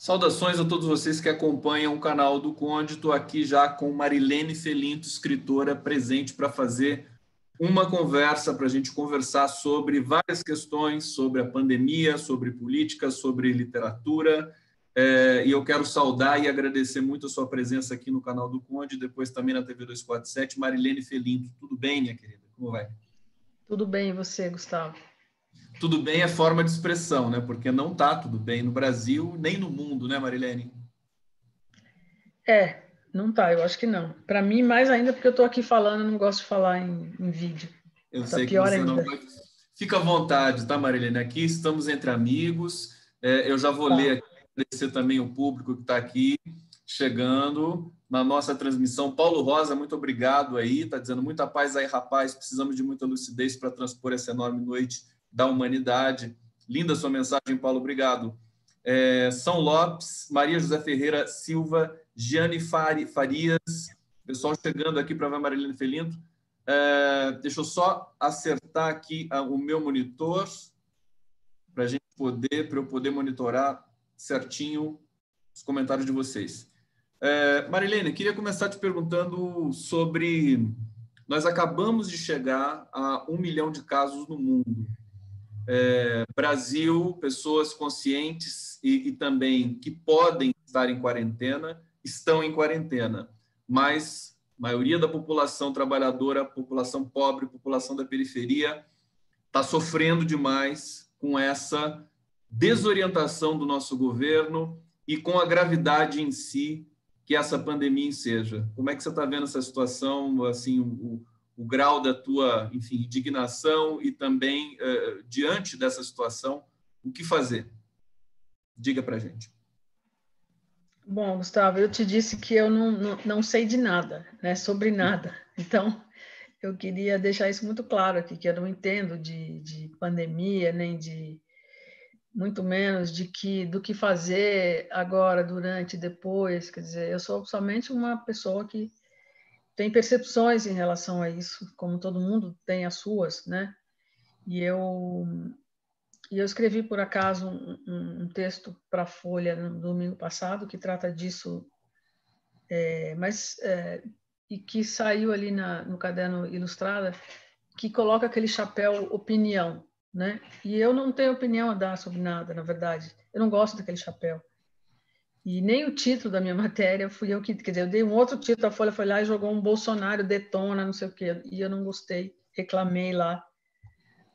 Saudações a todos vocês que acompanham o canal do Conde. Estou aqui já com Marilene Felinto, escritora, presente para fazer uma conversa, para a gente conversar sobre várias questões, sobre a pandemia, sobre política, sobre literatura. E eu quero saudar e agradecer muito a sua presença aqui no canal do Conde, depois também na TV 247. Marilene Felinto, tudo bem, minha querida? Como vai? Tudo bem, e você, Gustavo? Tudo bem é forma de expressão, né? Porque não está tudo bem no Brasil, nem no mundo, né, Marilene? Não tá, eu acho que não. Para mim, mais ainda porque eu estou aqui falando, não gosto de falar em vídeo. Eu Tá sei que pior você não ainda. vai. Fica à vontade, tá, Marilene? Aqui estamos entre amigos. Eu já vou Tá. ler aqui, agradecer também o público que está aqui chegando na nossa transmissão. Paulo Rosa, muito obrigado aí. Está dizendo muita paz aí, rapaz. Precisamos de muita lucidez para transpor essa enorme noite da humanidade. Linda sua mensagem, Paulo. Obrigado. São Lopes, Maria José Ferreira Silva, Giane Farias, pessoal chegando aqui para ver a Marilene Felinto. Deixa eu só acertar aqui o meu monitor para eu poder monitorar certinho os comentários de vocês. Marilene, queria começar te perguntando sobre... Nós acabamos de chegar a 1 milhão de casos no mundo. Brasil, pessoas conscientes e também que podem estar em quarentena, estão em quarentena, mas a maioria da população trabalhadora, população pobre, população da periferia, está sofrendo demais com essa desorientação do nosso governo e com a gravidade em si que essa pandemia enseja. Como é que você está vendo essa situação, assim, o grau da tua, enfim, indignação e também, diante dessa situação, o que fazer? Diga para a gente. Bom, Gustavo, eu te disse que eu não sei de nada, né, sobre nada. Então, eu queria deixar isso muito claro aqui, que eu não entendo de pandemia, nem de, muito menos do que fazer agora, durante, depois. Quer dizer, eu sou somente uma pessoa que tem percepções em relação a isso, como todo mundo tem as suas, né? E eu escrevi, por acaso, um texto para a Folha no domingo passado que trata disso, e que saiu ali no caderno Ilustrada, que coloca aquele chapéu opinião, né? E eu não tenho opinião a dar sobre nada, na verdade. Eu não gosto daquele chapéu. E nem o título da minha matéria fui eu que... Quer dizer, eu dei um outro título, a Folha foi lá e jogou um Bolsonaro detona, não sei o quê. E eu não gostei, reclamei lá.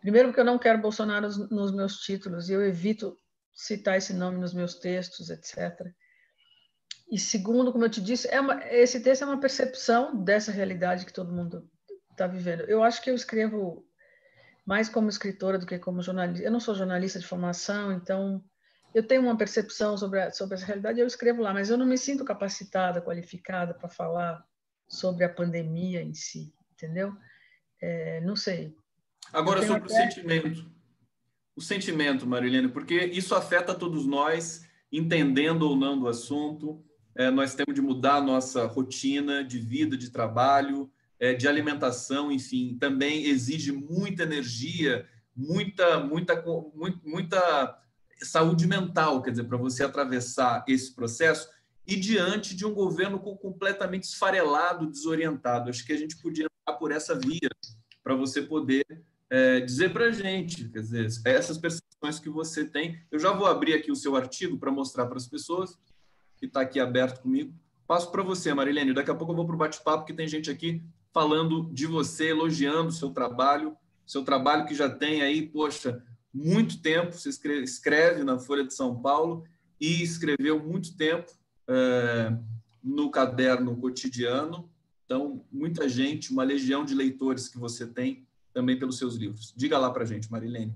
Primeiro porque eu não quero Bolsonaro nos meus títulos e eu evito citar esse nome nos meus textos, etc. E segundo, como eu te disse, esse texto é uma percepção dessa realidade que todo mundo está vivendo. Eu acho que eu escrevo mais como escritora do que como jornalista. Eu não sou jornalista de formação, então eu tenho uma percepção sobre essa realidade e eu escrevo lá, mas eu não me sinto capacitada, qualificada para falar sobre a pandemia em si, entendeu? Não sei. Agora, sobre o sentimento, Marilene, porque isso afeta todos nós, entendendo ou não do assunto. Nós temos de mudar a nossa rotina de vida, de trabalho, de alimentação, enfim, também exige muita energia, muita saúde mental, quer dizer, para você atravessar esse processo e diante de um governo completamente esfarelado, desorientado. Acho que a gente podia entrar por essa via para você poder dizer para a gente, quer dizer, essas percepções que você tem. Eu já vou abrir aqui o seu artigo para mostrar para as pessoas, que está aqui aberto comigo. Passo para você, Marilene. Daqui a pouco eu vou para o bate-papo, que tem gente aqui falando de você, elogiando o seu trabalho que já tem aí, poxa, muito tempo. Você escreve na Folha de São Paulo e escreveu muito tempo no Caderno Cotidiano. Então, muita gente, uma legião de leitores que você tem também pelos seus livros. Diga lá para a gente, Marilene.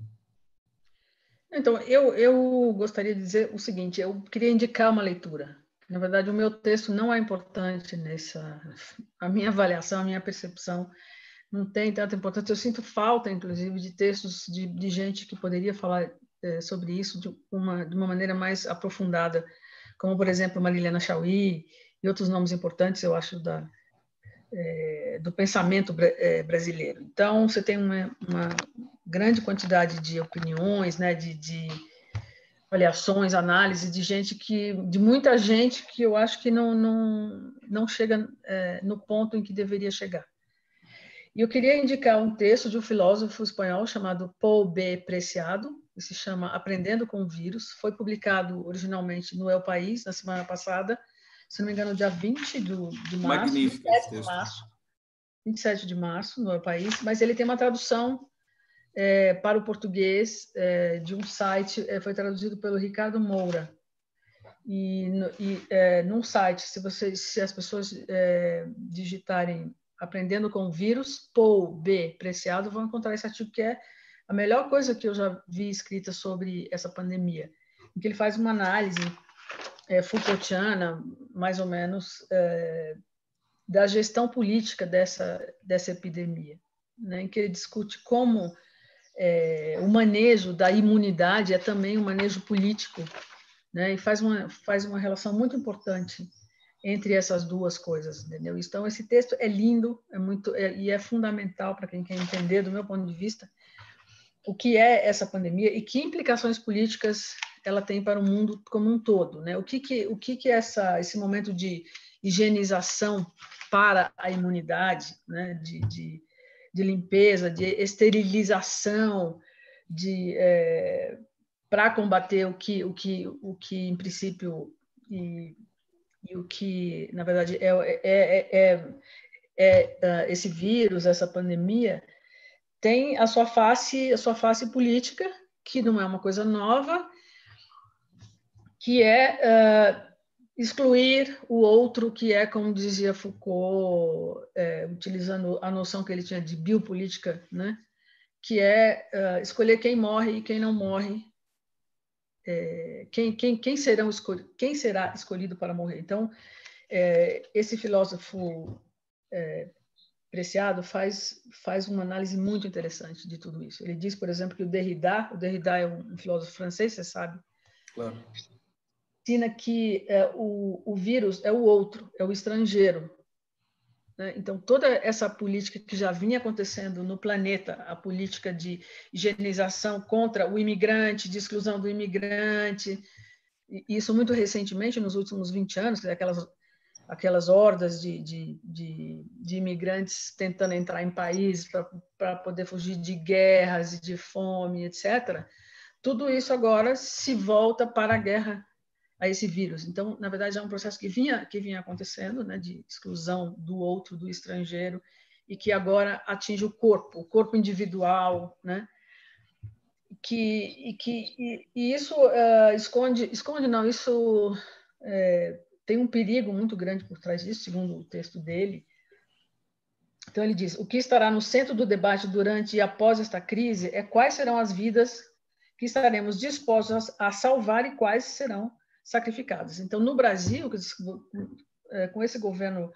Então, eu gostaria de dizer o seguinte, eu queria indicar uma leitura. Na verdade, o meu texto não é importante a minha avaliação, a minha percepção não tem tanta importância. Eu sinto falta, inclusive, de textos de gente que poderia falar sobre isso de uma maneira mais aprofundada, como, por exemplo, Marilena Chaui e outros nomes importantes, eu acho, do pensamento brasileiro. Então, você tem uma grande quantidade de opiniões, né, de avaliações, análise de muita gente que eu acho que não chega no ponto em que deveria chegar. E eu queria indicar um texto de um filósofo espanhol chamado Paul B. Preciado, que se chama Aprendendo com o Vírus. Foi publicado originalmente no El País, na semana passada, se não me engano, dia 20 de março, Magnífico esse texto. 27 de março, no El País, mas ele tem uma tradução para o português de um site, foi traduzido pelo Ricardo Moura. E num site, se as pessoas digitarem Aprendendo com o Vírus, Paul B. Preciado, vão encontrar esse artigo que é a melhor coisa que eu já vi escrita sobre essa pandemia, em que ele faz uma análise Foucaultiana, mais ou menos, da gestão política dessa epidemia, né, em que ele discute como o manejo da imunidade é também um manejo político, né, e faz uma relação muito importante entre essas duas coisas, entendeu? Então, esse texto é lindo, e é fundamental para quem quer entender, do meu ponto de vista, o que é essa pandemia e que implicações políticas ela tem para o mundo como um todo, né? O que é esse momento de higienização para a imunidade, né? De limpeza, de esterilização, para combater o que em princípio e o que na verdade esse vírus, essa pandemia, tem a sua face política, que não é uma coisa nova, que é excluir o outro, que é, como dizia Foucault, utilizando a noção que ele tinha de biopolítica, né? Que é escolher quem morre e quem não morre, quem será escolhido para morrer. Então, esse filósofo Preciado faz uma análise muito interessante de tudo isso. Ele diz, por exemplo, que o Derrida é um filósofo francês, você sabe, claro, ensina que o vírus é o outro, é o estrangeiro, né? Então, toda essa política que já vinha acontecendo no planeta, a política de higienização contra o imigrante, de exclusão do imigrante, e isso muito recentemente, nos últimos 20 anos, aquelas hordas de imigrantes tentando entrar em países para poder fugir de guerras e de fome, etc. Tudo isso agora se volta para a guerra a esse vírus. Então, na verdade, é um processo que vinha acontecendo, né, de exclusão do outro, do estrangeiro, e que agora atinge o corpo individual, né? E isso esconde não, isso tem um perigo muito grande por trás disso, segundo o texto dele. Então, ele diz: o que estará no centro do debate durante e após esta crise é quais serão as vidas que estaremos dispostos a salvar e quais serão sacrificadas. Então, no Brasil, com esse governo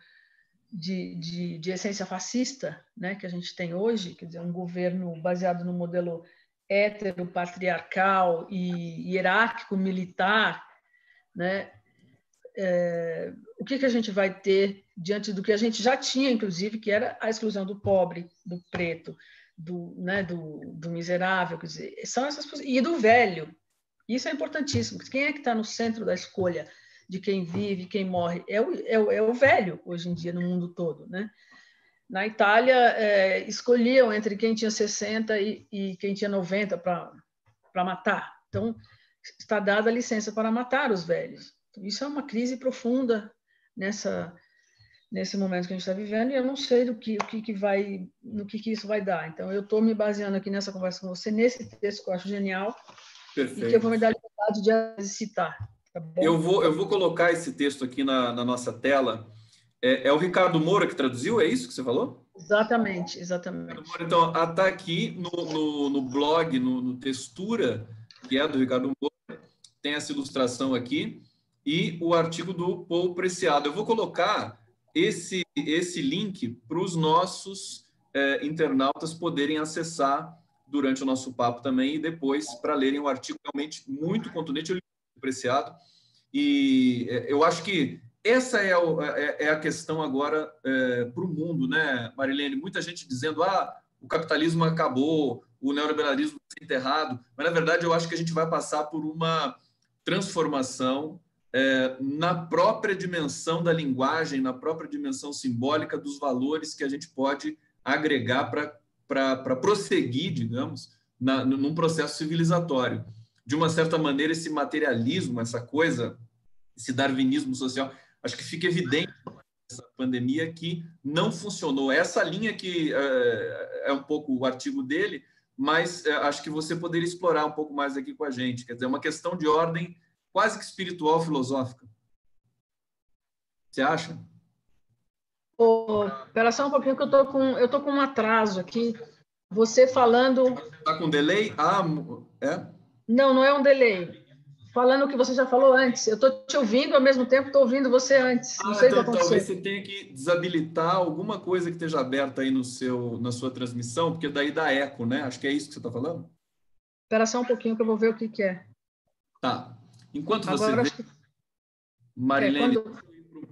de essência fascista, né, que a gente tem hoje, quer dizer, um governo baseado no modelo heteropatriarcal e hierárquico militar, né, o que a gente vai ter diante do que a gente já tinha, inclusive, que era a exclusão do pobre, do preto, do miserável, quer dizer, são essas coisas, e do velho. Isso é importantíssimo. Quem é que está no centro da escolha de quem vive, quem morre? É o velho, hoje em dia, no mundo todo, né? Na Itália, escolhiam entre quem tinha 60 e quem tinha 90 para matar. Então, está dada a licença para matar os velhos. Então, isso é uma crise profunda nesse momento que a gente está vivendo, e eu não sei no que isso vai dar. Então, eu estou me baseando aqui nessa conversa com você, nesse texto que eu acho genial. Perfeito. E que eu vou me dar a liberdade de citar. Tá bom? Eu vou colocar esse texto aqui na nossa tela. É o Ricardo Moura que traduziu, é isso que você falou? Exatamente. Então, está aqui no blog, no Textura, que é do Ricardo Moura, tem essa ilustração aqui, e o artigo do Paul Preciado. Eu vou colocar esse link para os nossos internautas poderem acessar durante o nosso papo também, e depois para lerem o artigo realmente muito contundente, eu li o Preciado, e eu acho que essa é a questão agora para o mundo, né, Marilene? Muita gente dizendo, o capitalismo acabou, o neoliberalismo está enterrado, mas, na verdade, eu acho que a gente vai passar por uma transformação na própria dimensão da linguagem, na própria dimensão simbólica dos valores que a gente pode agregar para prosseguir, digamos, num processo civilizatório. De uma certa maneira, esse materialismo, essa coisa, esse darwinismo social, acho que fica evidente nessa pandemia que não funcionou. Essa linha que é um pouco o artigo dele, mas acho que você poderia explorar um pouco mais aqui com a gente. Quer dizer, uma questão de ordem quase que espiritual, filosófica. Você acha? Espera só um pouquinho que eu tô com um atraso aqui. Você falando... Está com delay? É? Não, não é um delay. Falando o que você já falou antes. Eu estou te ouvindo ao mesmo tempo que estou ouvindo você antes. Não sei o que aconteceu. Talvez você tenha que desabilitar alguma coisa que esteja aberta aí na sua transmissão, porque daí dá eco, né? Acho que é isso que você está falando. Espera só um pouquinho que eu vou ver o que é. Tá. Enquanto você Agora, vê, Marilene,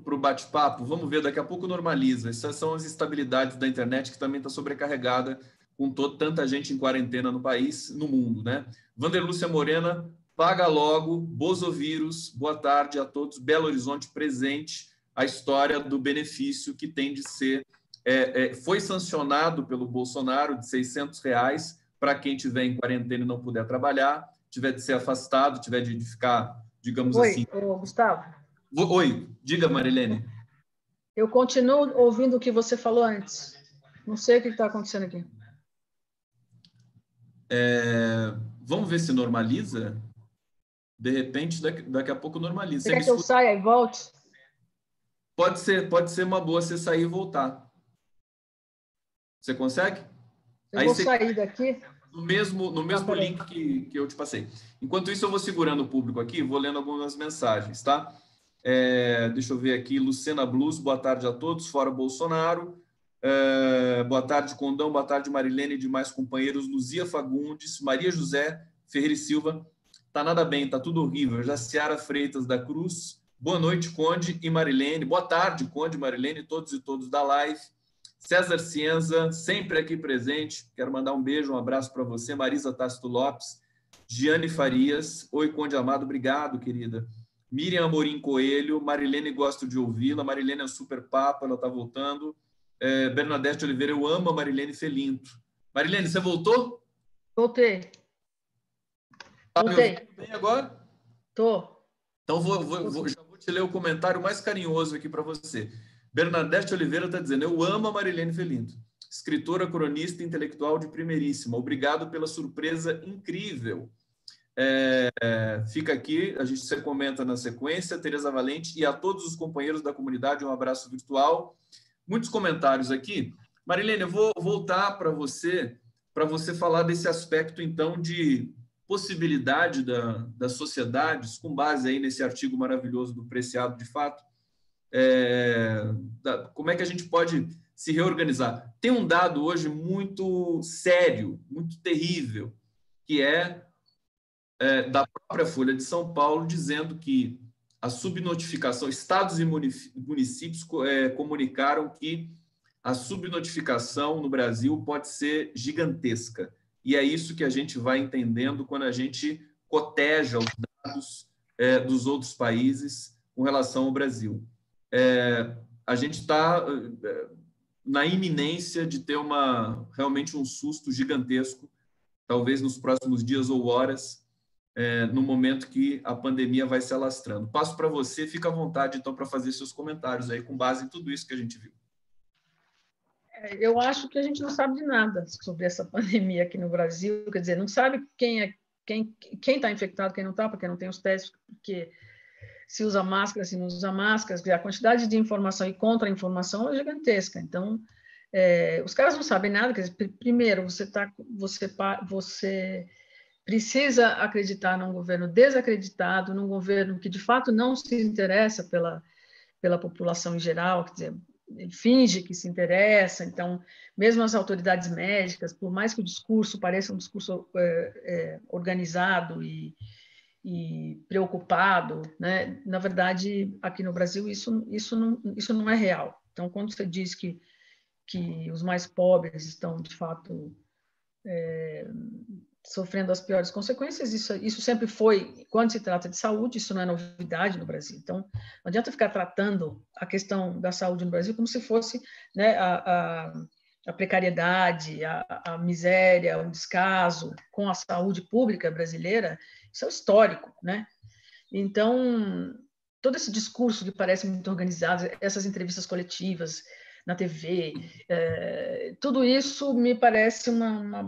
para o bate-papo, vamos ver, daqui a pouco normaliza. Essas são as instabilidades da internet, que também está sobrecarregada com tanta gente em quarentena no país, no mundo, né? Vanderlúcia Morena, paga logo, Bozovírus, boa tarde a todos, Belo Horizonte presente, a história do benefício que tem de ser, foi sancionado pelo Bolsonaro de R$600 para quem estiver em quarentena e não puder trabalhar, tiver de ser afastado, tiver de ficar, digamos assim... Oi, Gustavo. Oi, diga, Marilene. Eu continuo ouvindo o que você falou antes. Não sei o que está acontecendo aqui. Vamos ver se normaliza? De repente, daqui a pouco normaliza. Você quer que eu saia e volte? Pode ser uma boa você sair e voltar. Você consegue? Eu vou sair daqui. No mesmo link que eu te passei. Enquanto isso, eu vou segurando o público aqui, vou lendo algumas mensagens, tá? Deixa eu ver aqui. Lucena Blues, boa tarde a todos, fora Bolsonaro. Boa tarde, Condão, boa tarde, Marilene e demais companheiros. Luzia Fagundes, Maria José Ferreira e Silva. Tá nada bem, tá tudo horrível. Jaciara Freitas da Cruz. Boa noite, Conde e Marilene. Boa tarde, Conde, Marilene, todos e todos da live. César Cienza, sempre aqui presente. Quero mandar um beijo, um abraço para você. Marisa Tácito Lopes. Giane Farias. Oi, Conde Amado. Obrigado, querida. Miriam Amorim Coelho. Marilene, gosto de ouvi-la. Marilene é super papa, ela está voltando. Bernadette Oliveira, eu amo a Marilene Felinto. Marilene, você voltou? Voltei. Tá me ouvindo bem agora? Tô. Então, já vou te ler o comentário mais carinhoso aqui para você. Bernadette Oliveira está dizendo, eu amo a Marilene Felinto. Escritora, cronista e intelectual de primeiríssima. Obrigado pela surpresa incrível. Fica aqui, você comenta na sequência, Tereza Valente, e a todos os companheiros da comunidade, um abraço virtual. Muitos comentários aqui. Marilene, eu vou voltar para você falar desse aspecto, então, de possibilidade das sociedades, com base aí nesse artigo maravilhoso do Preciado de Fato, como é que a gente pode se reorganizar. Tem um dado hoje muito sério, muito terrível, que da própria Folha de São Paulo, dizendo que a subnotificação, estados e municípios comunicaram que a subnotificação no Brasil pode ser gigantesca. E é isso que a gente vai entendendo quando a gente coteja os dados dos outros países com relação ao Brasil. A gente está na iminência de ter realmente um susto gigantesco, talvez nos próximos dias ou horas, no momento que a pandemia vai se alastrando. Passo para você, fica à vontade, então, para fazer seus comentários aí, com base em tudo isso que a gente viu. Eu acho que a gente não sabe de nada sobre essa pandemia aqui no Brasil, quer dizer, não sabe quem está infectado, quem não está, porque não tem os testes, porque se usa máscara, se não usa máscara, a quantidade de informação e contra-informação é gigantesca. Então, os caras não sabem nada, quer dizer, primeiro, você precisa acreditar num governo desacreditado, num governo que, de fato, não se interessa pela população em geral, quer dizer, ele finge que se interessa. Então, mesmo as autoridades médicas, por mais que o discurso pareça um discurso organizado e preocupado, né? Na verdade, aqui no Brasil, isso não é real. Então, quando você diz que os mais pobres estão, de fato, sofrendo as piores consequências. Isso sempre foi, quando se trata de saúde, isso não é novidade no Brasil. Então, não adianta ficar tratando a questão da saúde no Brasil como se fosse, né, a precariedade, a miséria, o descaso com a saúde pública brasileira. Isso é histórico, né? Então, todo esse discurso que parece muito organizado, essas entrevistas coletivas na TV, tudo isso me parece uma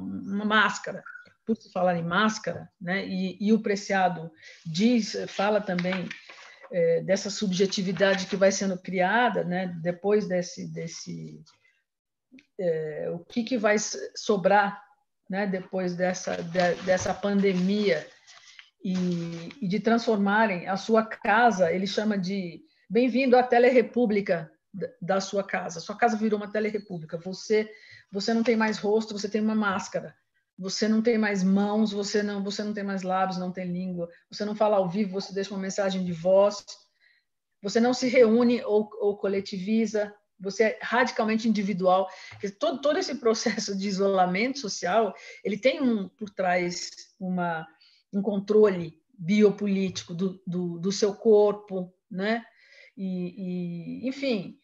máscara. Por se falar em máscara, né? E o Preciado fala também dessa subjetividade que vai sendo criada, né? Depois o que vai sobrar, né? Depois dessa pandemia e de transformarem a sua casa, ele chama de bem-vindo à telerepública da sua casa. Sua casa virou uma telerepública. Você não tem mais rosto, você tem uma máscara. Você não tem mais mãos, você não tem mais lábios, não tem língua. Você não fala ao vivo, você deixa uma mensagem de voz. Você não se reúne ou coletiviza. Você é radicalmente individual. Todo esse processo de isolamento social, ele tem por trás um controle biopolítico do seu corpo, né? Enfim,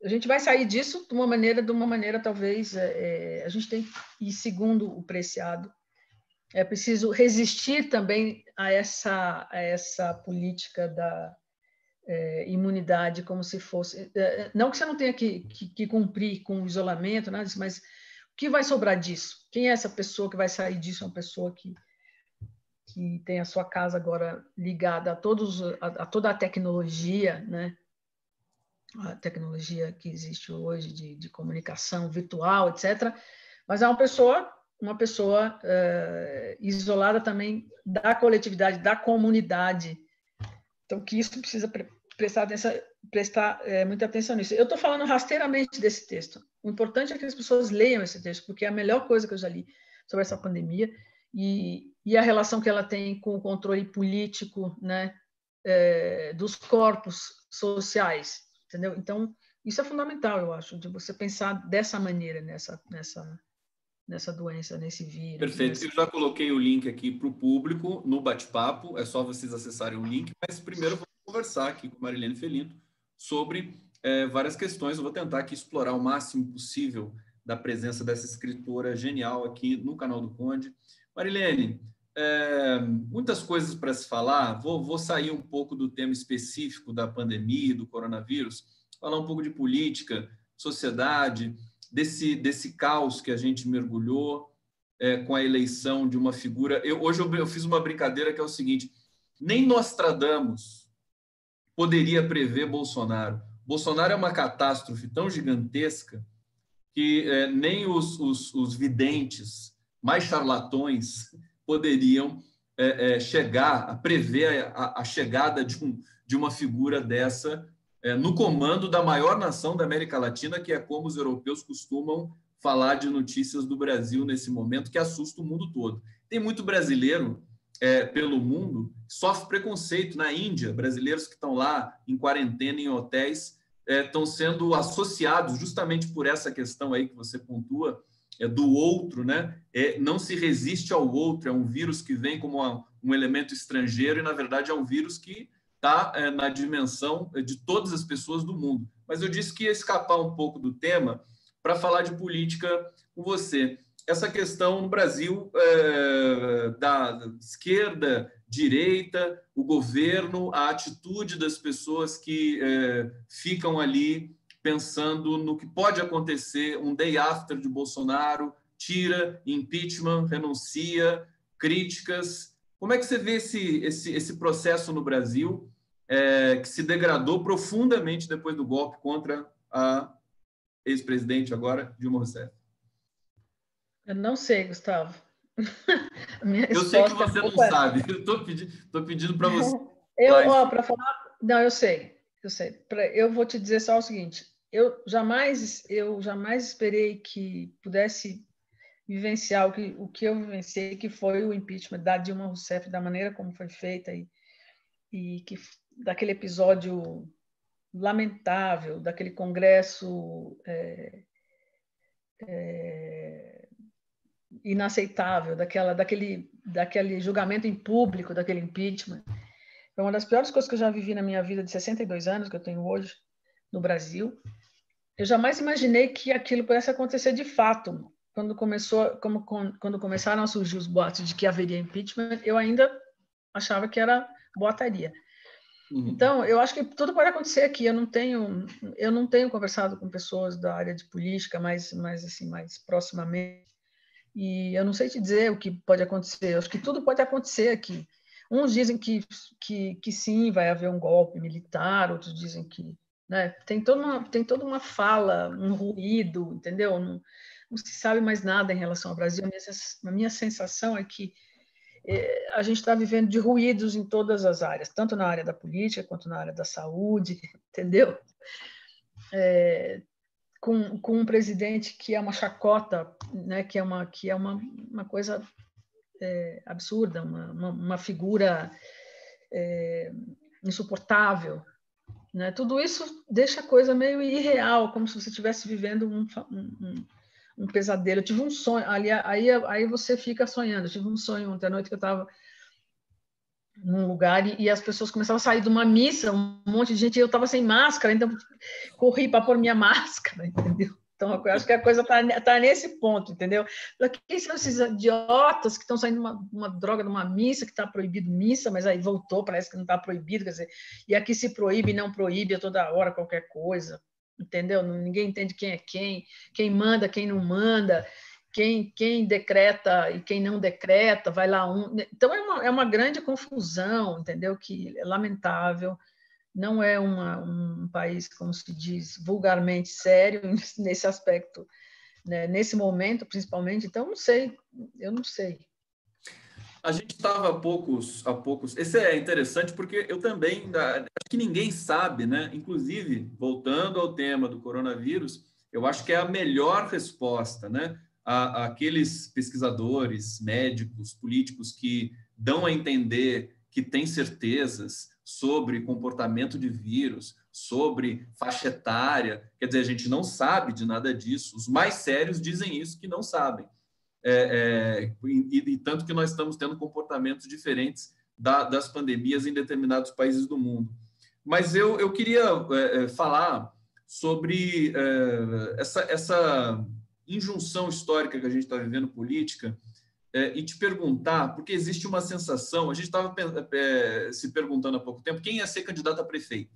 a gente vai sair disso de uma maneira talvez a gente tem, e segundo o Preciado, é preciso resistir também a essa política da imunidade, como se fosse, não que você não tenha que cumprir com o isolamento, nada disso, mas o que vai sobrar disso? Quem é essa pessoa que vai sair disso? Uma pessoa que tem a sua casa agora ligada a toda a tecnologia, né? A tecnologia que existe hoje de comunicação virtual, etc. Mas é uma pessoa isolada também da coletividade, da comunidade. Então, que isso precisa prestar muita atenção nisso. Eu estou falando rasteiramente desse texto. O importante é que as pessoas leiam esse texto, porque é a melhor coisa que eu já li sobre essa pandemia e a relação que ela tem com o controle político, né, dos corpos sociais, entendeu? Então, isso é fundamental, eu acho, de você pensar dessa maneira nessa doença, nesse vírus. Perfeito. Eu já coloquei o link aqui para o público no bate-papo, é só vocês acessarem o link, mas primeiro eu vou conversar aqui com Marilene Felinto sobre várias questões. Eu vou tentar aqui explorar o máximo possível da presença dessa escritora genial aqui no canal do Conde. Marilene, muitas coisas para se falar. Vou sair um pouco do tema específico da pandemia, do coronavírus, falar um pouco de política, sociedade, desse caos que a gente mergulhou com a eleição de uma figura. Hoje eu fiz uma brincadeira que é o seguinte: nem Nostradamus poderia prever Bolsonaro. Bolsonaro é uma catástrofe tão gigantesca que nem os videntes mais charlatões poderiam chegar a prever a chegada de uma figura dessa no comando da maior nação da América Latina, que é como os europeus costumam falar de notícias do Brasil nesse momento, que assusta o mundo todo. Tem muito brasileiro pelo mundo que sofre preconceito. Na Índia, brasileiros que estão lá em quarentena em hotéis estão sendo associados justamente por essa questão aí que você pontua, do outro, né? Não se resiste ao outro, é um vírus que vem como um elemento estrangeiro e, na verdade, é um vírus que está na dimensão de todas as pessoas do mundo. Mas eu disse que ia escapar um pouco do tema para falar de política com você. Essa questão no Brasil da esquerda, direita, o governo, a atitude das pessoas que ficam ali pensando no que pode acontecer um day after de Bolsonaro, tira, impeachment, renuncia, críticas. Como é que você vê esse processo no Brasil, que se degradou profundamente depois do golpe contra a ex-presidente agora, Dilma Rousseff? Eu não sei, Gustavo. A minha Eu sei que resposta você não sabe. Eu estou pedindo para você. Para falar, não, eu sei. Eu vou te dizer só o seguinte: eu jamais esperei que pudesse vivenciar o que eu vivenciei, que foi o impeachment da Dilma Rousseff, da maneira como foi feita e daquele episódio lamentável, daquele Congresso inaceitável, daquele julgamento em público, daquele impeachment. Foi uma das piores coisas que eu já vivi na minha vida de 62 anos, que eu tenho hoje, no Brasil. Eu jamais imaginei que aquilo pudesse acontecer de fato. Quando começaram a surgir os boatos de que haveria impeachment, eu ainda achava que era boataria. Então, eu acho que tudo pode acontecer aqui. Eu não tenho conversado com pessoas da área de política mais proximamente, e eu não sei te dizer o que pode acontecer. Eu acho que tudo pode acontecer aqui. Uns dizem que sim, vai haver um golpe militar, outros dizem que, né, tem toda uma fala, um ruído, entendeu? Não se sabe mais nada em relação ao Brasil. A minha sensação é que a gente está vivendo de ruídos em todas as áreas, tanto na área da política quanto na área da saúde, entendeu? Com um presidente que é uma chacota, né, que é uma coisa absurda, uma figura insuportável, né? Tudo isso deixa a coisa meio irreal, como se você estivesse vivendo um pesadelo. Eu tive um sonho, aí você fica sonhando. Eu tive um sonho ontem à noite que eu estava num lugar e as pessoas começavam a sair de uma missa, um monte de gente, e eu estava sem máscara, então corri para pôr minha máscara, entendeu? Então, eu acho que a coisa tá nesse ponto, entendeu? Quem são esses idiotas que estão saindo uma droga de uma missa, que está proibido missa, mas aí voltou, parece que não está proibido, quer dizer, e aqui se proíbe e não proíbe a toda hora qualquer coisa, entendeu? Ninguém entende quem é quem manda, quem não manda, quem decreta e quem não decreta, vai lá um... Então, é uma grande confusão, entendeu? Que é lamentável. Não é um país, como se diz, vulgarmente sério nesse aspecto, né? Nesse momento, principalmente. Então, eu não sei. A gente estava há poucos... Esse é interessante porque eu também... Acho que ninguém sabe, né? Inclusive, voltando ao tema do coronavírus, eu acho que é a melhor resposta, né? Aqueles pesquisadores, médicos, políticos que dão a entender que têm certezas sobre comportamento de vírus, sobre faixa etária. Quer dizer, a gente não sabe de nada disso. Os mais sérios dizem isso, que não sabem. E tanto que nós estamos tendo comportamentos diferentes das pandemias em determinados países do mundo. Mas eu queria falar sobre essa injunção histórica que a gente está vivendo política, e te perguntar, porque existe uma sensação, a gente estava se perguntando há pouco tempo, quem ia ser candidato a prefeito?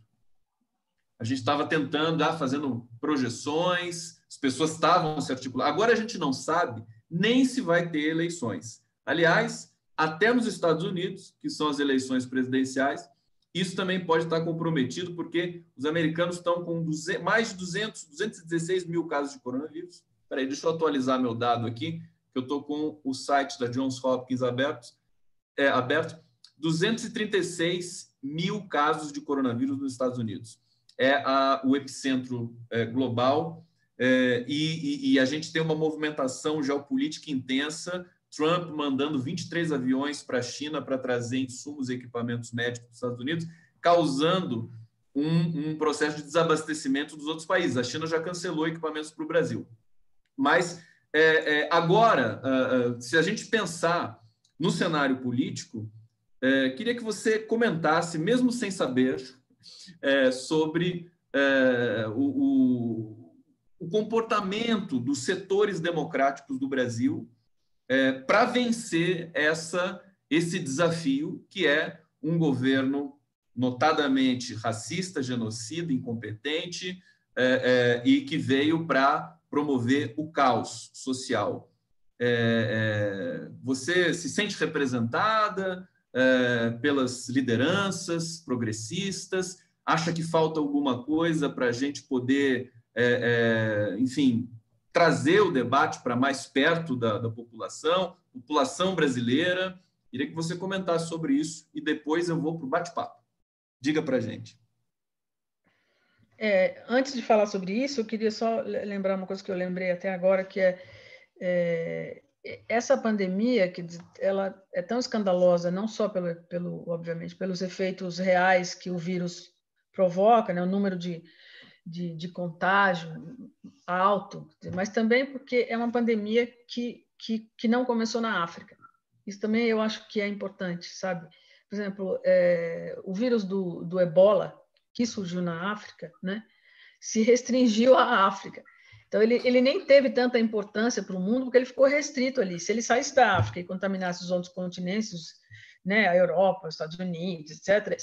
A gente estava tentando, fazendo projeções, as pessoas estavam se articulando. Agora a gente não sabe nem se vai ter eleições. Aliás, até nos Estados Unidos, que são as eleições presidenciais, isso também pode estar comprometido, porque os americanos estão com mais de 216 mil casos de coronavírus. Espera aí, deixa eu atualizar meu dado aqui, que eu estou com o site da Johns Hopkins aberto. 236 mil casos de coronavírus nos Estados Unidos. É o epicentro global, e a gente tem uma movimentação geopolítica intensa. Trump mandando 23 aviões para a China para trazer insumos e equipamentos médicos dos Estados Unidos, causando um processo de desabastecimento dos outros países. A China já cancelou equipamentos para o Brasil. Mas agora, se a gente pensar no cenário político, queria que você comentasse, mesmo sem saber, sobre o comportamento dos setores democráticos do Brasil para vencer esse desafio, que é um governo notadamente racista, genocida, incompetente, e que veio para promover o caos social. Você se sente representada pelas lideranças progressistas? Acha que falta alguma coisa para a gente poder, enfim, trazer o debate para mais perto da população brasileira? Queria que você comentasse sobre isso e depois eu vou para o bate-papo. Diga para a gente. Antes de falar sobre isso, eu queria só lembrar uma coisa que eu lembrei até agora, que essa pandemia, que ela é tão escandalosa, não só obviamente, pelos efeitos reais que o vírus provoca, né, o número de contágio alto, mas também porque é uma pandemia que que não começou na África. Isso também eu acho que é importante, sabe? Por exemplo, o vírus do Ebola, que surgiu na África, né, se restringiu à África. Então, ele nem teve tanta importância para o mundo, porque ele ficou restrito ali. Se ele saísse da África e contaminasse os outros continentes, né, a Europa, os Estados Unidos, etc.,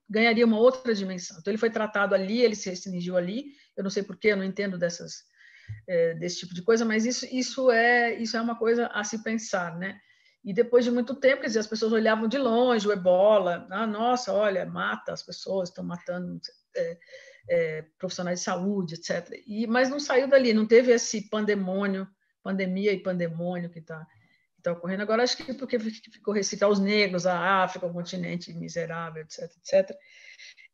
ganharia uma outra dimensão. Então, ele foi tratado ali, ele se restringiu ali. Eu não sei porquê, eu não entendo desse tipo de coisa, mas isso é uma coisa a se pensar, né? E depois de muito tempo, quer dizer, as pessoas olhavam de longe o Ebola, nossa, olha, mata as pessoas, estão matando profissionais de saúde, etc. Mas não saiu dali, não teve esse pandemia e pandemônio que está ocorrendo. Agora, acho que porque ficou restrito aos negros, à África, ao continente miserável, etc., etc.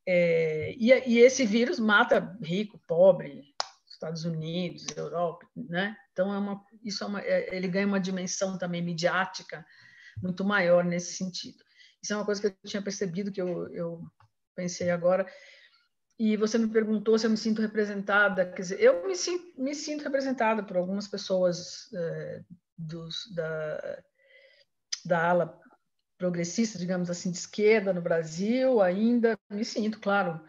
E esse vírus mata rico, pobre, Estados Unidos, Europa, né? Então, ele ganha uma dimensão também midiática muito maior nesse sentido. Isso é uma coisa que eu tinha percebido, que eu pensei agora. E você me perguntou se eu me sinto representada. Quer dizer, eu me sinto representada por algumas pessoas da ala progressista, digamos assim, de esquerda no Brasil, ainda me sinto, claro,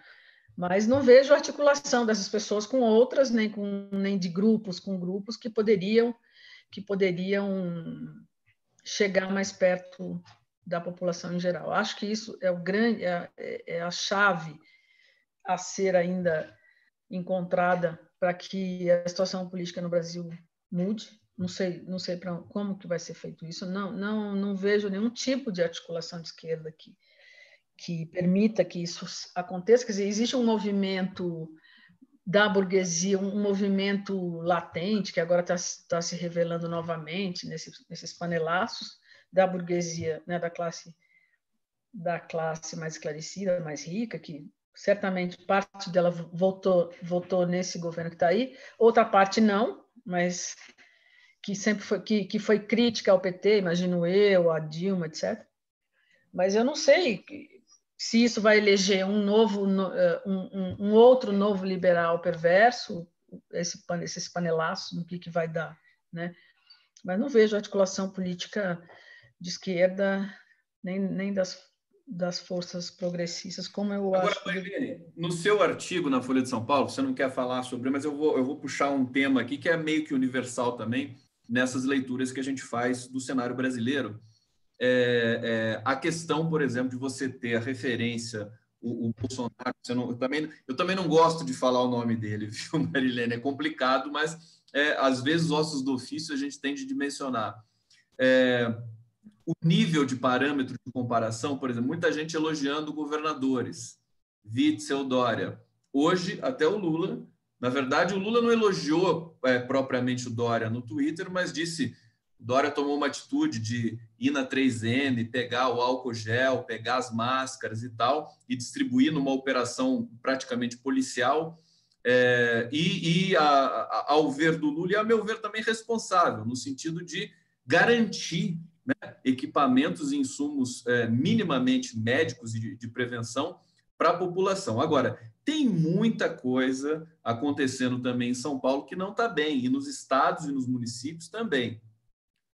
mas não vejo articulação dessas pessoas com outras, nem de grupos com grupos que poderiam chegar mais perto da população em geral. Acho que isso é a chave a ser ainda encontrada para que a situação política no Brasil mude. Não sei como que vai ser feito isso. Não vejo nenhum tipo de articulação de esquerda que permita que isso aconteça. Quer dizer, existe um movimento da burguesia, um movimento latente, que agora está se revelando novamente nesses panelaços da burguesia, né, da classe mais esclarecida, mais rica, que certamente parte dela votou nesse governo que está aí, outra parte não, mas que sempre foi crítica ao PT, imagino eu, a Dilma, etc. Mas eu não sei se isso vai eleger um outro novo liberal perverso, esses panelaços, no que vai dar, né? Mas não vejo articulação política de esquerda nem das forças progressistas, como eu Agora, acho. Marilene, no seu artigo na Folha de São Paulo, você não quer falar sobre, mas eu vou puxar um tema aqui que é meio que universal também, nessas leituras que a gente faz do cenário brasileiro. A questão, por exemplo, de você ter a referência, o Bolsonaro, eu também não gosto de falar o nome dele, viu, Marilene? É complicado, mas às vezes, ossos do ofício a gente tem de dimensionar. O nível de parâmetro de comparação, por exemplo, muita gente elogiando governadores, Witzel, Dória. Hoje, até o Lula, na verdade, o Lula não elogiou propriamente o Dória no Twitter, mas disse, Dória tomou uma atitude de ir na 3M, pegar o álcool gel, pegar as máscaras e tal, e distribuir numa operação praticamente policial, ao ver do Lula, e a meu ver também responsável, no sentido de garantir, né, equipamentos e insumos minimamente médicos e de prevenção para a população. Agora, tem muita coisa acontecendo também em São Paulo que não está bem, e nos estados e nos municípios também.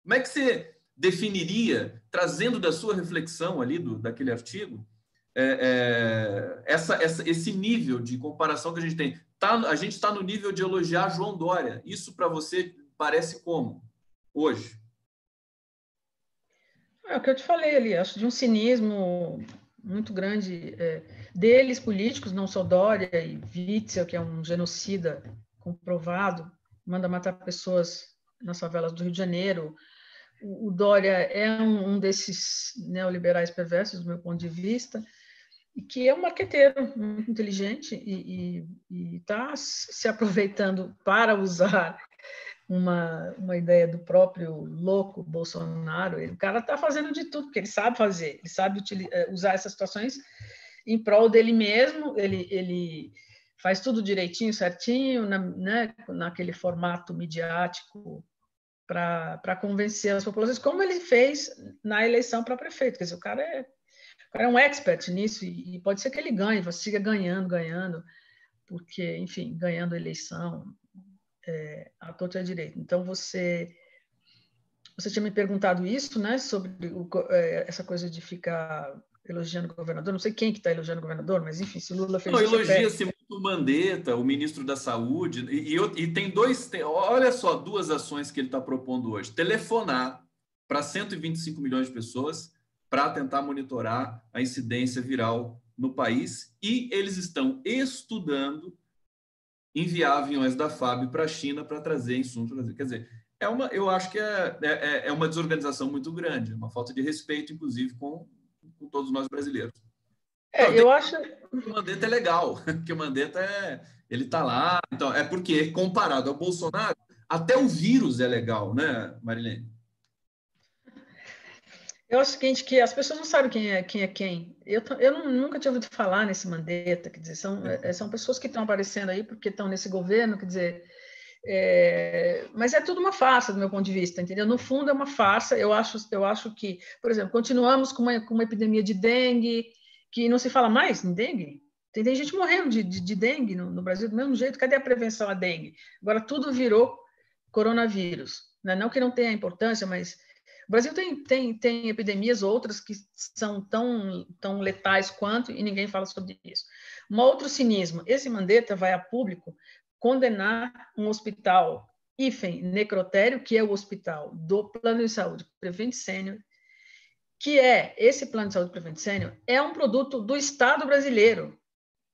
Como é que você definiria, trazendo da sua reflexão ali, daquele artigo, esse nível de comparação que a gente tem? A gente está no nível de elogiar João Dória. Isso para você parece como hoje? É o que eu te falei ali, acho de um cinismo muito grande deles, políticos, não só Dória e Witzel, que é um genocida comprovado, manda matar pessoas nas favelas do Rio de Janeiro. O Dória é um desses neoliberais perversos, do meu ponto de vista, e que é um marqueteiro muito inteligente e está se aproveitando para usar uma ideia do próprio louco Bolsonaro. O cara está fazendo de tudo, porque ele sabe fazer, ele sabe usar essas situações em prol dele mesmo, ele faz tudo direitinho, certinho, né, naquele formato midiático para convencer as populações, como ele fez na eleição para prefeito. Quer dizer, o cara é um expert nisso e pode ser que ele ganhe, siga ganhando, porque, enfim, ganhando a eleição, à torta e à direita. Então, você você tinha me perguntado isso, né, sobre essa coisa de ficar elogiando o governador. Não sei quem que está elogiando o governador, mas enfim, se o Lula fez Não, isso, eu pego. elogia-se muito o Mandetta, o ministro da Saúde, e tem olha só, duas ações que ele está propondo hoje. Telefonar para 125 milhões de pessoas para tentar monitorar a incidência viral no país, e eles estão estudando enviar aviões da FAB para a China para trazer insumos para o Brasil. Quer dizer, eu acho que é uma desorganização muito grande, uma falta de respeito, inclusive, com todos nós brasileiros. Eu acho... O Mandetta é legal, porque o Mandetta ele está lá, então, é porque, comparado ao Bolsonaro, até o vírus é legal, né, Marilene? Eu acho o seguinte, que as pessoas não sabem quem é quem. Eu nunca tinha ouvido falar nesse Mandetta, quer dizer, são pessoas que estão aparecendo aí porque estão nesse governo, quer dizer, mas é tudo uma farsa do meu ponto de vista, entendeu? No fundo é uma farsa. Eu acho que, por exemplo, continuamos com uma epidemia de dengue, que não se fala mais em dengue. Tem gente morrendo de dengue no Brasil do mesmo jeito. Cadê a prevenção à dengue? Agora tudo virou coronavírus. Não que não tenha importância, mas o Brasil tem epidemias outras que são tão letais quanto, e ninguém fala sobre isso. Um outro cinismo: esse Mandetta vai a público condenar um hospital necrotério, que é o hospital do Plano de Saúde Prevent Senior, que esse Plano de Saúde Prevent Senior é um produto do Estado brasileiro.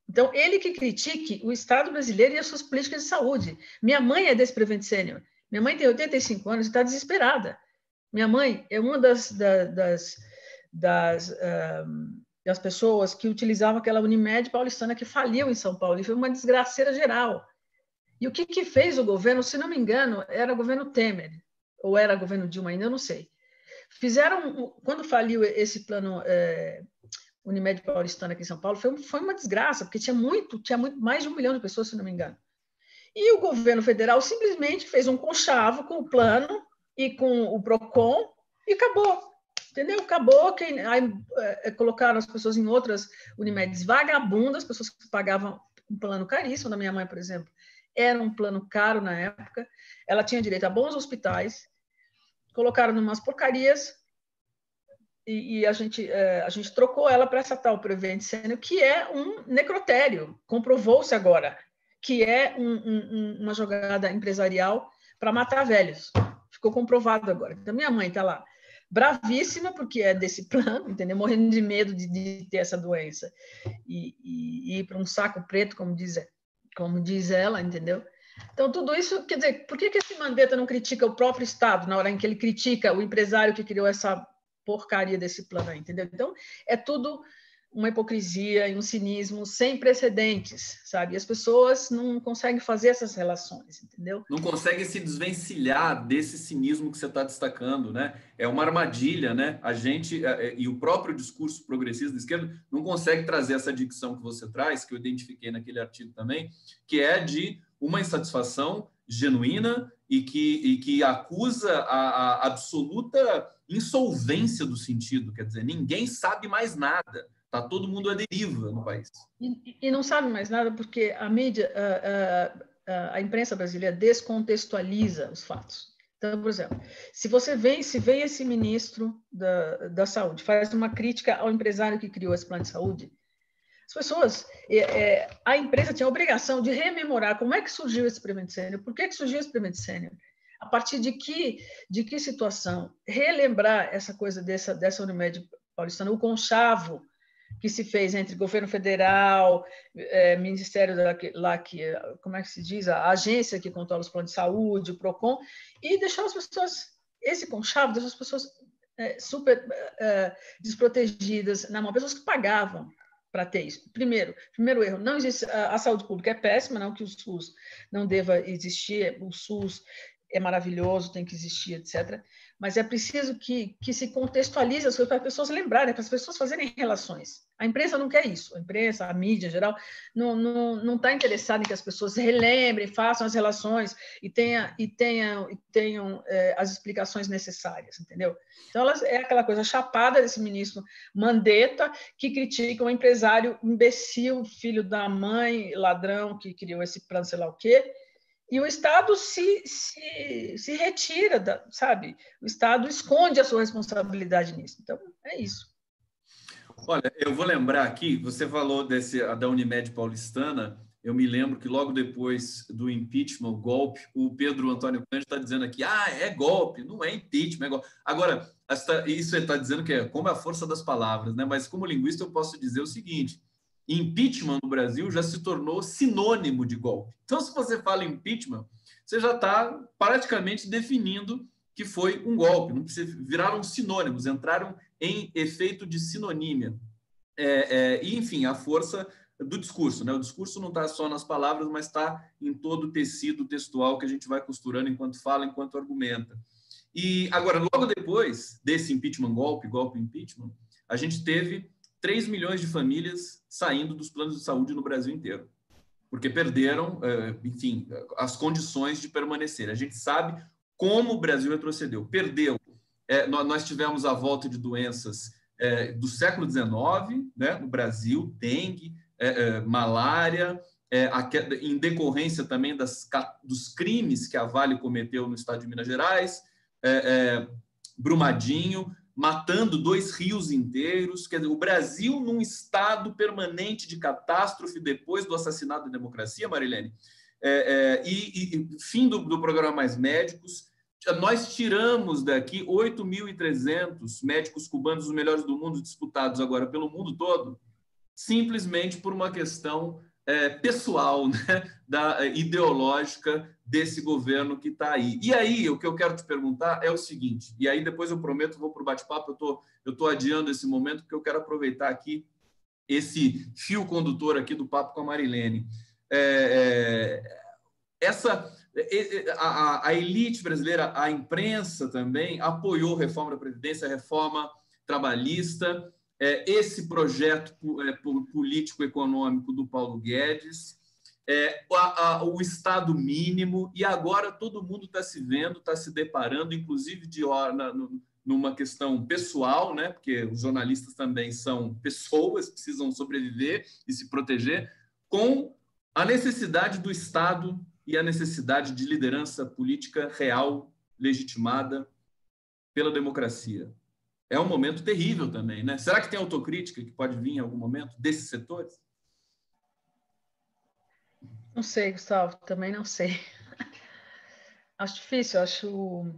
Então, ele que critique o Estado brasileiro e as suas políticas de saúde. Minha mãe é desse Prevent Senior. Minha mãe tem 85 anos e está desesperada. Minha mãe é uma das pessoas que utilizavam aquela Unimed paulistana que faliu em São Paulo, e foi uma desgraceira geral. E o que fez o governo, se não me engano, era o governo Temer, ou era o governo Dilma ainda, eu não sei. Quando faliu esse plano Unimed paulistana aqui em São Paulo, foi uma desgraça, porque tinha mais de 1 milhão de pessoas, se não me engano. E o governo federal simplesmente fez um conchavo com o plano e com o PROCON, e acabou, entendeu? Acabou, colocaram as pessoas em outras Unimedes vagabundas, pessoas que pagavam um plano caríssimo. Da minha mãe, por exemplo, era um plano caro na época, ela tinha direito a bons hospitais, colocaram em umas porcarias, e a gente trocou ela para essa tal Prevent Senior, que é um necrotério, comprovou-se agora, que é uma jogada empresarial para matar velhos. Ficou comprovado agora. Então, minha mãe está lá, bravíssima, porque é desse plano, entendeu? Morrendo de medo de ter essa doença e ir para um saco preto, como diz ela, entendeu? Então, tudo isso, quer dizer, por que esse Mandetta não critica o próprio Estado na hora em que ele critica o empresário que criou essa porcaria desse plano aí, entendeu? Então, é tudo uma hipocrisia e um cinismo sem precedentes, sabe? E as pessoas não conseguem fazer essas relações, entendeu? Não conseguem se desvencilhar desse cinismo que você está destacando, né? É uma armadilha, né? A gente, e o próprio discurso progressista da esquerda não consegue trazer essa dicção que você traz, que eu identifiquei naquele artigo também, que é de uma insatisfação genuína e que acusa a absoluta insolvência do sentido, quer dizer, ninguém sabe mais nada. Está todo mundo à deriva no país. E não sabe mais nada porque a mídia, a imprensa brasileira descontextualiza os fatos. Então, por exemplo, se vem esse ministro da Saúde, faz uma crítica ao empresário que criou esse plano de saúde, as pessoas, a empresa tinha a obrigação de rememorar como é que surgiu esse Prevent Senior, por que surgiu esse Prevent Senior, a partir de que situação, relembrar essa coisa dessa Unimed paulistana, o conchavo que se fez entre governo federal, Ministério como é que se diz, a agência que controla os planos de saúde, o PROCON, e deixar as pessoas, esse conchavo, deixar as pessoas super desprotegidas na mão, pessoas que pagavam para ter isso. Primeiro erro, não existe, a saúde pública é péssima, não que o SUS não deva existir, o SUS é maravilhoso, tem que existir, etc. Mas é preciso que se contextualize as coisas para as pessoas lembrarem, para as pessoas fazerem relações. A imprensa não quer isso. A imprensa, a mídia em geral, não está interessada em que as pessoas relembrem, façam as relações e tenham as explicações necessárias, entendeu? Então, é aquela coisa chapada desse ministro Mandetta, que critica um empresário imbecil, filho da mãe, ladrão, que criou esse plano, sei lá o quê, E o Estado se retira, sabe? O Estado esconde a sua responsabilidade nisso. Então, é isso. Olha, eu vou lembrar aqui, você falou da Unimed paulistana, eu me lembro que logo depois do impeachment, o golpe, o Pedro Antônio Cândido está dizendo aqui, é golpe, não é impeachment, é golpe. Agora, isso ele está dizendo que é como a força das palavras, né? Mas como linguista eu posso dizer o seguinte, impeachment no Brasil já se tornou sinônimo de golpe. Então, se você fala impeachment, você já está praticamente definindo que foi um golpe, não precisa, viraram sinônimos, entraram em efeito de sinonímia. E, enfim, a força do discurso, né? O discurso não está só nas palavras, mas está em todo o tecido textual que a gente vai costurando enquanto fala, enquanto argumenta. E agora, logo depois desse impeachment golpe impeachment, a gente teve 3 milhões de famílias saindo dos planos de saúde no Brasil inteiro, porque perderam, enfim, as condições de permanecer. A gente sabe como o Brasil retrocedeu. Perdeu. Nós tivemos a volta de doenças do século XIX, né, no Brasil, dengue, malária, em decorrência também dos crimes que a Vale cometeu no estado de Minas Gerais, Brumadinho, matando 2 rios inteiros. Quer dizer, o Brasil num estado permanente de catástrofe depois do assassinato da democracia, Marilene. Fim do programa Mais Médicos. Nós tiramos daqui 8.300 médicos cubanos, os melhores do mundo, disputados agora pelo mundo todo, simplesmente por uma questão pessoal, né, ideológica desse governo que está aí. E aí, o que eu quero te perguntar é o seguinte, e aí depois eu prometo, vou para o bate-papo, eu tô adiando esse momento, porque eu quero aproveitar aqui esse fio condutor aqui do papo com a Marilene. A elite brasileira, a imprensa também, apoiou a reforma da Previdência, a reforma trabalhista, esse projeto político-econômico do Paulo Guedes, o Estado mínimo, e agora todo mundo está se vendo, está se deparando, inclusive numa questão pessoal, né? Porque os jornalistas também são pessoas, precisam sobreviver e se proteger, com a necessidade do Estado e a necessidade de liderança política real, legitimada pela democracia. É um momento terrível também, né? Será que tem autocrítica que pode vir em algum momento desses setores? Não sei, Gustavo, também não sei. Acho difícil, acho...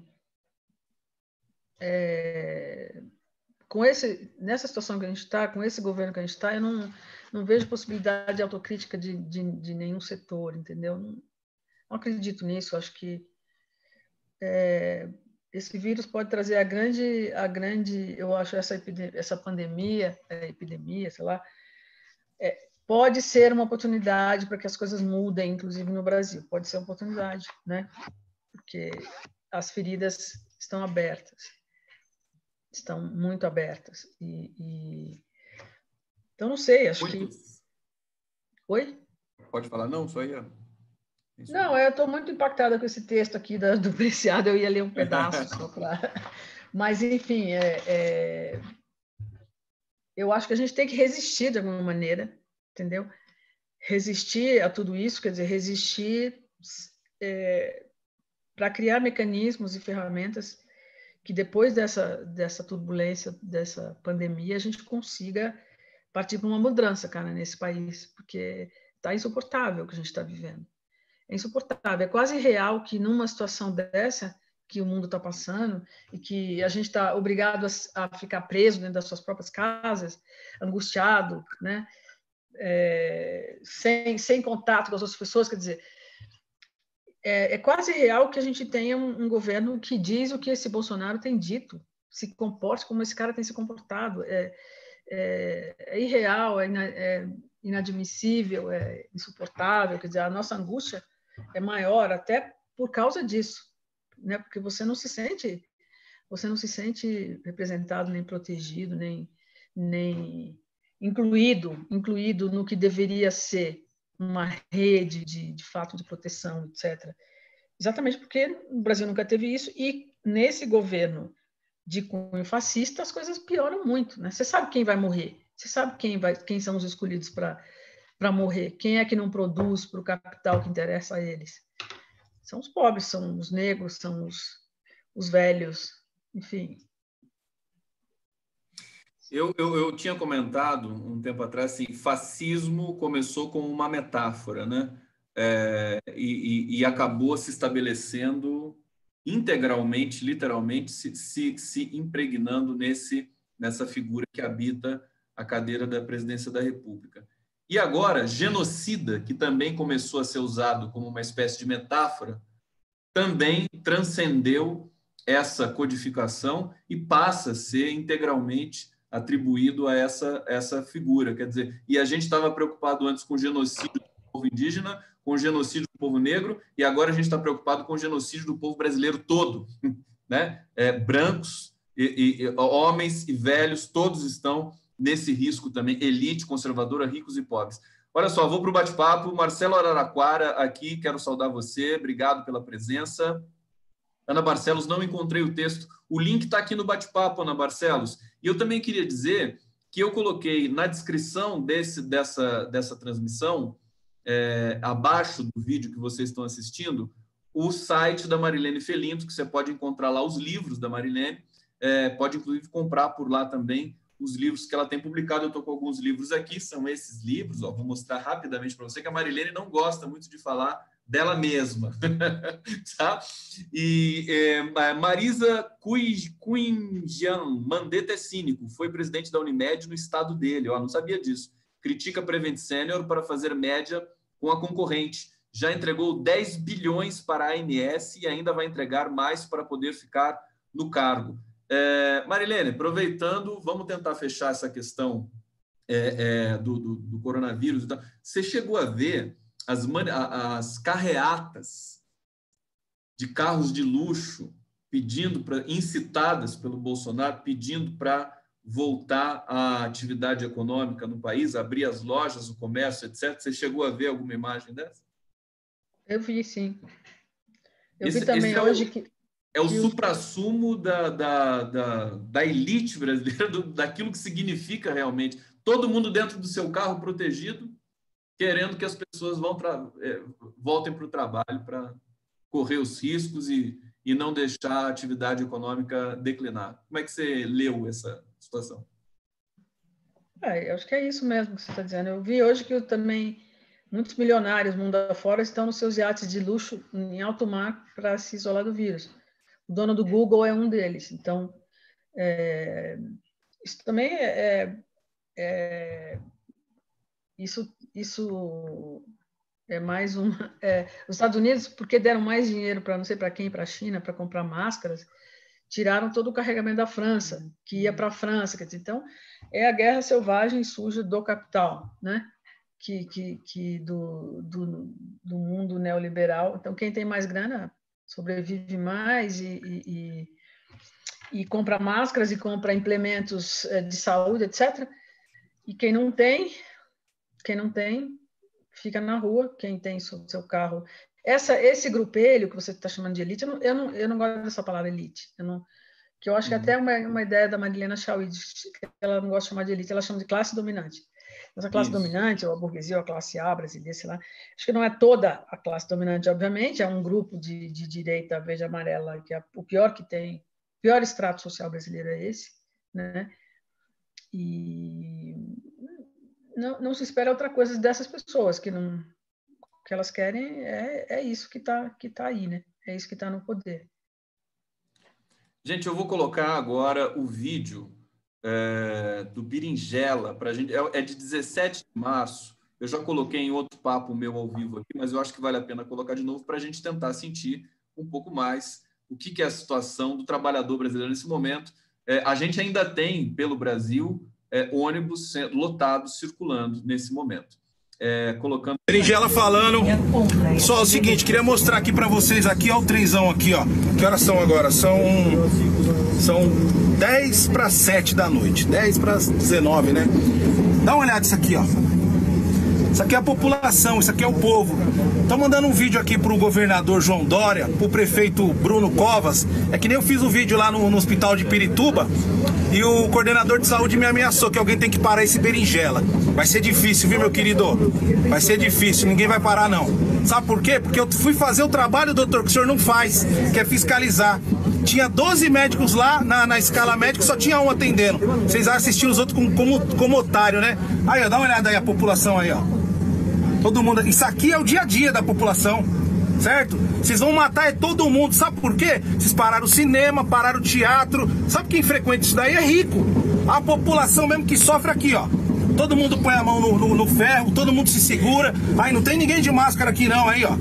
nessa situação que a gente está, com esse governo que a gente está, eu não vejo possibilidade de autocrítica de nenhum setor, entendeu? Não acredito nisso, acho que esse vírus pode trazer a grande, eu acho essa pandemia, epidemia, sei lá, pode ser uma oportunidade para que as coisas mudem, inclusive no Brasil, pode ser uma oportunidade, né? Porque as feridas estão abertas, estão muito abertas, então não sei, acho que... Oi? Pode falar, não, só ia... Não, eu estou muito impactada com esse texto aqui do Preciado, eu ia ler um pedaço só para... Mas, enfim, eu acho que a gente tem que resistir de alguma maneira, entendeu? Resistir a tudo isso, quer dizer, resistir para criar mecanismos e ferramentas que depois dessa turbulência, dessa pandemia, a gente consiga partir para uma mudança, cara, nesse país, porque está insuportável o que a gente está vivendo. É insuportável, é quase irreal que numa situação dessa que o mundo está passando e que a gente está obrigado a ficar preso dentro das suas próprias casas, angustiado, né? Sem contato com as outras pessoas, quer dizer, é quase real que a gente tenha um governo que diz o que esse Bolsonaro tem dito, se comporte como esse cara tem se comportado. É irreal, é inadmissível, é insuportável, quer dizer, a nossa angústia é maior até por causa disso, né? Porque você não se sente representado, nem protegido, nem incluído no que deveria ser uma rede de fato de proteção, etc. Exatamente porque o Brasil nunca teve isso e nesse governo de cunho fascista as coisas pioram muito, né? Você sabe quem vai morrer, você sabe quem são os escolhidos para morrer, quem é que não produz para o capital que interessa a eles. São os pobres, são os negros, são os velhos, enfim. Eu tinha comentado um tempo atrás assim, fascismo começou como uma metáfora, né? E acabou se estabelecendo integralmente, literalmente, se impregnando nessa figura que habita a cadeira da presidência da República. E agora, genocida, que também começou a ser usado como uma espécie de metáfora, também transcendeu essa codificação e passa a ser integralmente atribuído a essa figura. Quer dizer, e a gente estava preocupado antes com o genocídio do povo indígena, com o genocídio do povo negro, e agora a gente está preocupado com o genocídio do povo brasileiro todo, né? Brancos, homens e velhos, todos estão nesse risco também, elite conservadora, ricos e pobres. Olha só, vou para o bate-papo. Marcelo Araraquara aqui, quero saudar você, obrigado pela presença. Ana Barcelos, não encontrei o texto. O link está aqui no bate-papo, Ana Barcelos. E eu também queria dizer que eu coloquei na descrição dessa transmissão, abaixo do vídeo que vocês estão assistindo, o site da Marilene Felinto, que você pode encontrar lá os livros da Marilene, pode inclusive comprar por lá também os livros que ela tem publicado. Eu estou com alguns livros aqui, são esses livros, ó, vou mostrar rapidamente para você, que a Marilene não gosta muito de falar dela mesma. Tá? E Marisa Cuinjian Mandetta é cínico, foi presidente da Unimed no estado dele, ó, não sabia disso. Critica Prevent Senior para fazer média com a concorrente. Já entregou 10 bilhões para a ANS e ainda vai entregar mais para poder ficar no cargo. Marilene, aproveitando, vamos tentar fechar essa questão do coronavírus. Você chegou a ver as carreatas de carros de luxo incitadas pelo Bolsonaro, pedindo para voltar à atividade econômica no país, abrir as lojas, o comércio, etc. Você chegou a ver alguma imagem dessa? Eu vi, sim. Eu vi também hoje que... É o suprassumo da elite brasileira, daquilo que significa realmente. Todo mundo dentro do seu carro protegido, querendo que as pessoas voltem para o trabalho para correr os riscos e não deixar a atividade econômica declinar. Como é que você leu essa situação? Eu acho que é isso mesmo que você está dizendo. Eu vi hoje que também muitos milionários mundo afora estão nos seus iates de luxo em alto mar para se isolar do vírus. O dono do Google é um deles. Então, isso também isso é mais uma... os Estados Unidos, porque deram mais dinheiro para não sei para quem, para a China, para comprar máscaras, tiraram todo o carregamento da França, que ia para a França. Quer dizer, então, é a guerra selvagem e suja do capital, né? Do mundo neoliberal. Então, quem tem mais grana sobrevive mais e compra máscaras e compra implementos de saúde, etc. E quem não tem, fica na rua. Quem tem seu carro... Esse grupelho que você está chamando de elite, eu não gosto dessa palavra elite. Que eu acho que até é uma ideia da Marilena Chauí, que ela não gosta de chamar de elite, ela chama de classe dominante. Essa classe dominante, ou a burguesia, ou a classe A brasileira, sei lá, acho que não é toda a classe dominante, obviamente, é um grupo de direita verde amarela, que é o pior que tem, o pior extrato social brasileiro é esse, né? E não se espera outra coisa dessas pessoas, que elas querem é isso que tá aí, né? É isso que está no poder. Gente, eu vou colocar agora o vídeo do Berinjela para a gente. É de 17 de março. Eu já coloquei em outro papo meu ao vivo aqui, mas eu acho que vale a pena colocar de novo para a gente tentar sentir um pouco mais o que é a situação do trabalhador brasileiro nesse momento. A gente ainda tem, pelo Brasil, ônibus lotados circulando nesse momento. Colocando... Berinjela falando. Só o seguinte, queria mostrar aqui para vocês aqui, ó, o trenzão aqui, ó. Que horas são agora? São 10 para 7 da noite, 10 para 19, né? Dá uma olhada nisso aqui, ó. Isso aqui é a população, isso aqui é o povo. Tô mandando um vídeo aqui pro governador João Dória, pro prefeito Bruno Covas. É que nem eu fiz um vídeo lá no hospital de Pirituba e o coordenador de saúde me ameaçou que alguém tem que parar esse berinjela. Vai ser difícil, viu, meu querido? Vai ser difícil, ninguém vai parar, não. Sabe por quê? Porque eu fui fazer o trabalho, doutor, que o senhor não faz, que é fiscalizar. Tinha 12 médicos lá na escala médica, só tinha um atendendo. Vocês assistiram os outros como otário, né? Aí, ó, dá uma olhada aí, a população aí, ó. Todo mundo. Isso aqui é o dia a dia da população, certo? Vocês vão matar todo mundo. Sabe por quê? Vocês pararam o cinema, pararam o teatro. Sabe quem frequenta isso daí? É rico. A população mesmo que sofre aqui, ó. Todo mundo põe a mão no ferro, todo mundo se segura. Aí não tem ninguém de máscara aqui não, aí, ó.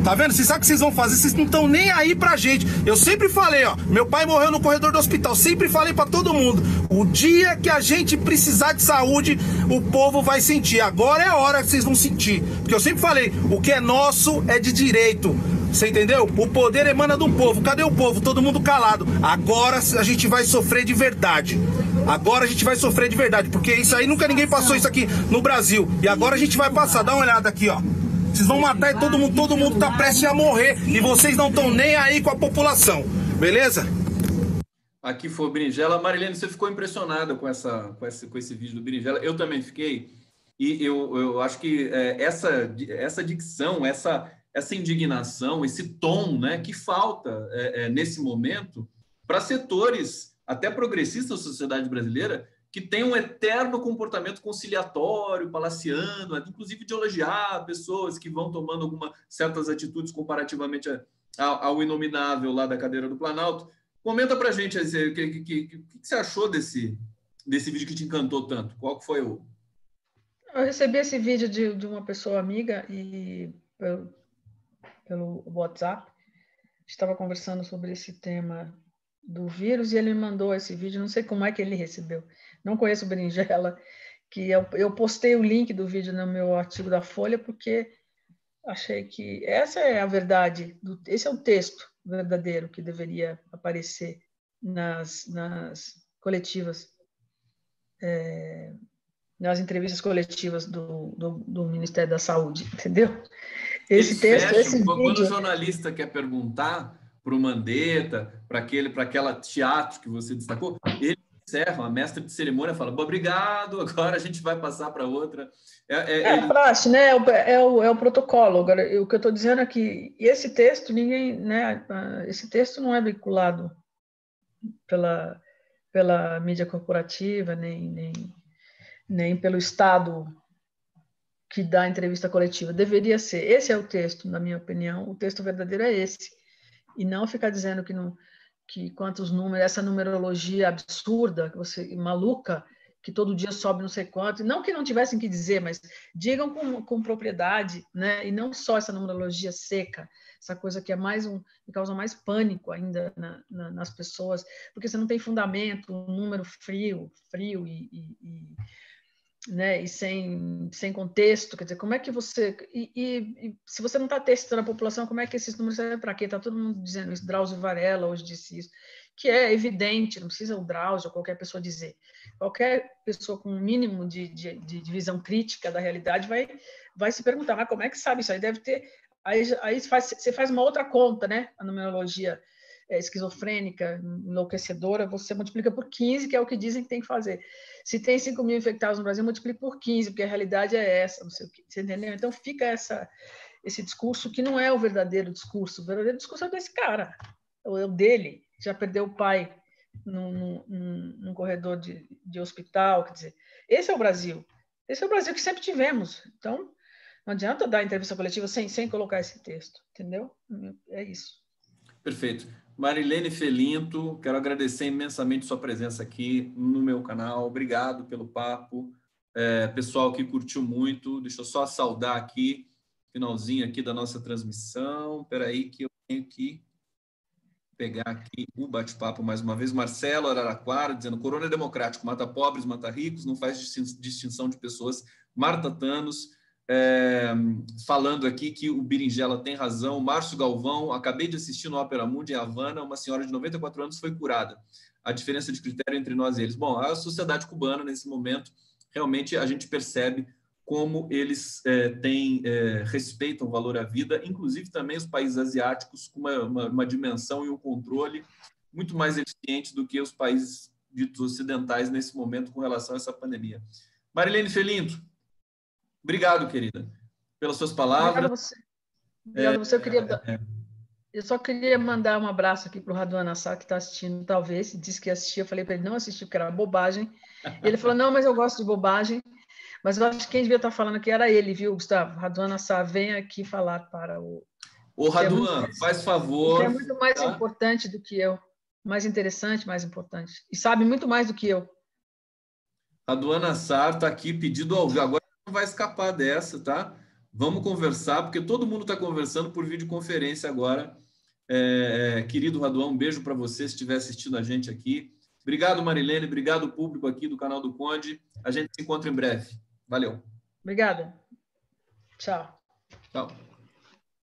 Tá vendo? Vocês sabem o que vocês vão fazer? Vocês não estão nem aí pra gente. Eu sempre falei, ó. Meu pai morreu no corredor do hospital. Sempre falei pra todo mundo. O dia que a gente precisar de saúde, o povo vai sentir. Agora é a hora que vocês vão sentir. Porque eu sempre falei, o que é nosso é de direito. Você entendeu? O poder emana do povo. Cadê o povo? Todo mundo calado. Agora a gente vai sofrer de verdade. Agora a gente vai sofrer de verdade. Porque isso aí nunca ninguém passou isso aqui no Brasil. E agora a gente vai passar. Dá uma olhada aqui, ó. Vocês vão matar e todo mundo tá prestes a morrer. E vocês não estão nem aí com a população. Beleza? Aqui foi o Berinjela. Marilene, você ficou impressionada com esse vídeo do Berinjela? Eu também fiquei. E eu acho que essa dicção, essa indignação, esse tom, né, que falta nesse momento para setores até progressistas da sociedade brasileira que tem um eterno comportamento conciliatório, palaciano, inclusive de elogiar pessoas que vão tomando certas atitudes comparativamente ao inominável lá da cadeira do Planalto. Comenta para a gente o que você achou desse vídeo que te encantou tanto. Qual que foi o... Eu recebi esse vídeo de uma pessoa amiga e pelo WhatsApp. Estava conversando sobre esse tema do vírus e ele me mandou esse vídeo. Não sei como é que ele recebeu. Não conheço o Berinjela, que eu postei o link do vídeo no meu artigo da Folha porque achei que essa é a verdade, esse é o texto verdadeiro que deveria aparecer nas coletivas, nas entrevistas coletivas do Ministério da Saúde, entendeu? Esse texto, esse quando vídeo... o jornalista quer perguntar para o Mandetta, para aquela teatro que você destacou, ele encerra, a mestra de cerimônia fala, obrigado, agora a gente vai passar para outra. É praxe, né? É o protocolo. Agora, o que eu estou dizendo é que esse texto, esse texto não é vinculado pela mídia corporativa, nem pelo Estado que dá a entrevista coletiva. Deveria ser. Esse é o texto, na minha opinião. O texto verdadeiro é esse. E não ficar dizendo que quantos números, essa numerologia absurda, maluca, que todo dia sobe não sei quanto, não que não tivessem que dizer, mas digam com propriedade, né? E não só essa numerologia seca, essa coisa que que causa mais pânico ainda nas pessoas, porque você não tem fundamento, um número frio né? E sem contexto, quer dizer, como é que você... E se você não está testando a população, como é que esses números servem para quê? Está todo mundo dizendo isso, Drauzio Varela hoje disse isso, que é evidente, não precisa o Drauzio ou qualquer pessoa dizer. Qualquer pessoa com um mínimo de visão crítica da realidade vai se perguntar, mas como é que sabe isso? Aí deve ter... Aí você faz uma outra conta, né? A numerologia esquizofrênica, enlouquecedora, você multiplica por 15, que é o que dizem que tem que fazer. Se tem 5 mil infectados no Brasil, multiplica por 15, porque a realidade é essa, não sei o que, você entendeu? Então fica esse discurso que não é o verdadeiro discurso. O verdadeiro discurso é desse cara, é o dele, já perdeu o pai num corredor de hospital, quer dizer, esse é o Brasil que sempre tivemos. Então, não adianta dar entrevista coletiva sem colocar esse texto, entendeu? É isso. Perfeito. Marilene Felinto, quero agradecer imensamente sua presença aqui no meu canal. Obrigado pelo papo. Pessoal que curtiu muito, deixa eu só saudar aqui, finalzinho aqui da nossa transmissão. Espera aí que eu tenho que pegar aqui o bate-papo mais uma vez. Marcelo Araraquara, dizendo, Corona é democrático, mata pobres, mata ricos, não faz distinção de pessoas. Marta Thanos, falando aqui que o Berinjela tem razão. Márcio Galvão, acabei de assistir no Ópera Mundi em Havana, uma senhora de 94 anos foi curada. A diferença de critério entre nós e eles. Bom, a sociedade cubana, nesse momento, realmente a gente percebe como eles respeitam o valor à vida, inclusive também os países asiáticos, com uma dimensão e um controle muito mais eficiente do que os países ditos ocidentais nesse momento com relação a essa pandemia. Marilene Felinto, obrigado, querida, pelas suas palavras. Obrigada a você. Obrigada a você. Eu só queria mandar um abraço aqui para o Raduan Nassar, que está assistindo, talvez, disse que assistia. Eu falei para ele não assistir, porque era bobagem. E ele falou, não, mas eu gosto de bobagem. Mas eu acho que quem devia estar falando aqui era ele, viu, Gustavo? Raduan Nassar, vem aqui falar para o... Ô, Raduan, faz favor. Ele é muito mais importante do que eu. Mais interessante, mais importante. E sabe muito mais do que eu. Raduan Nassar está aqui pedido ao vivo. Agora não vai escapar dessa, tá? Vamos conversar, porque todo mundo está conversando por videoconferência agora. Querido Raduan, um beijo para você se estiver assistindo a gente aqui. Obrigado, Marilene. Obrigado, público aqui do canal do Conde. A gente se encontra em breve. Valeu. Obrigada. Tchau. Tchau.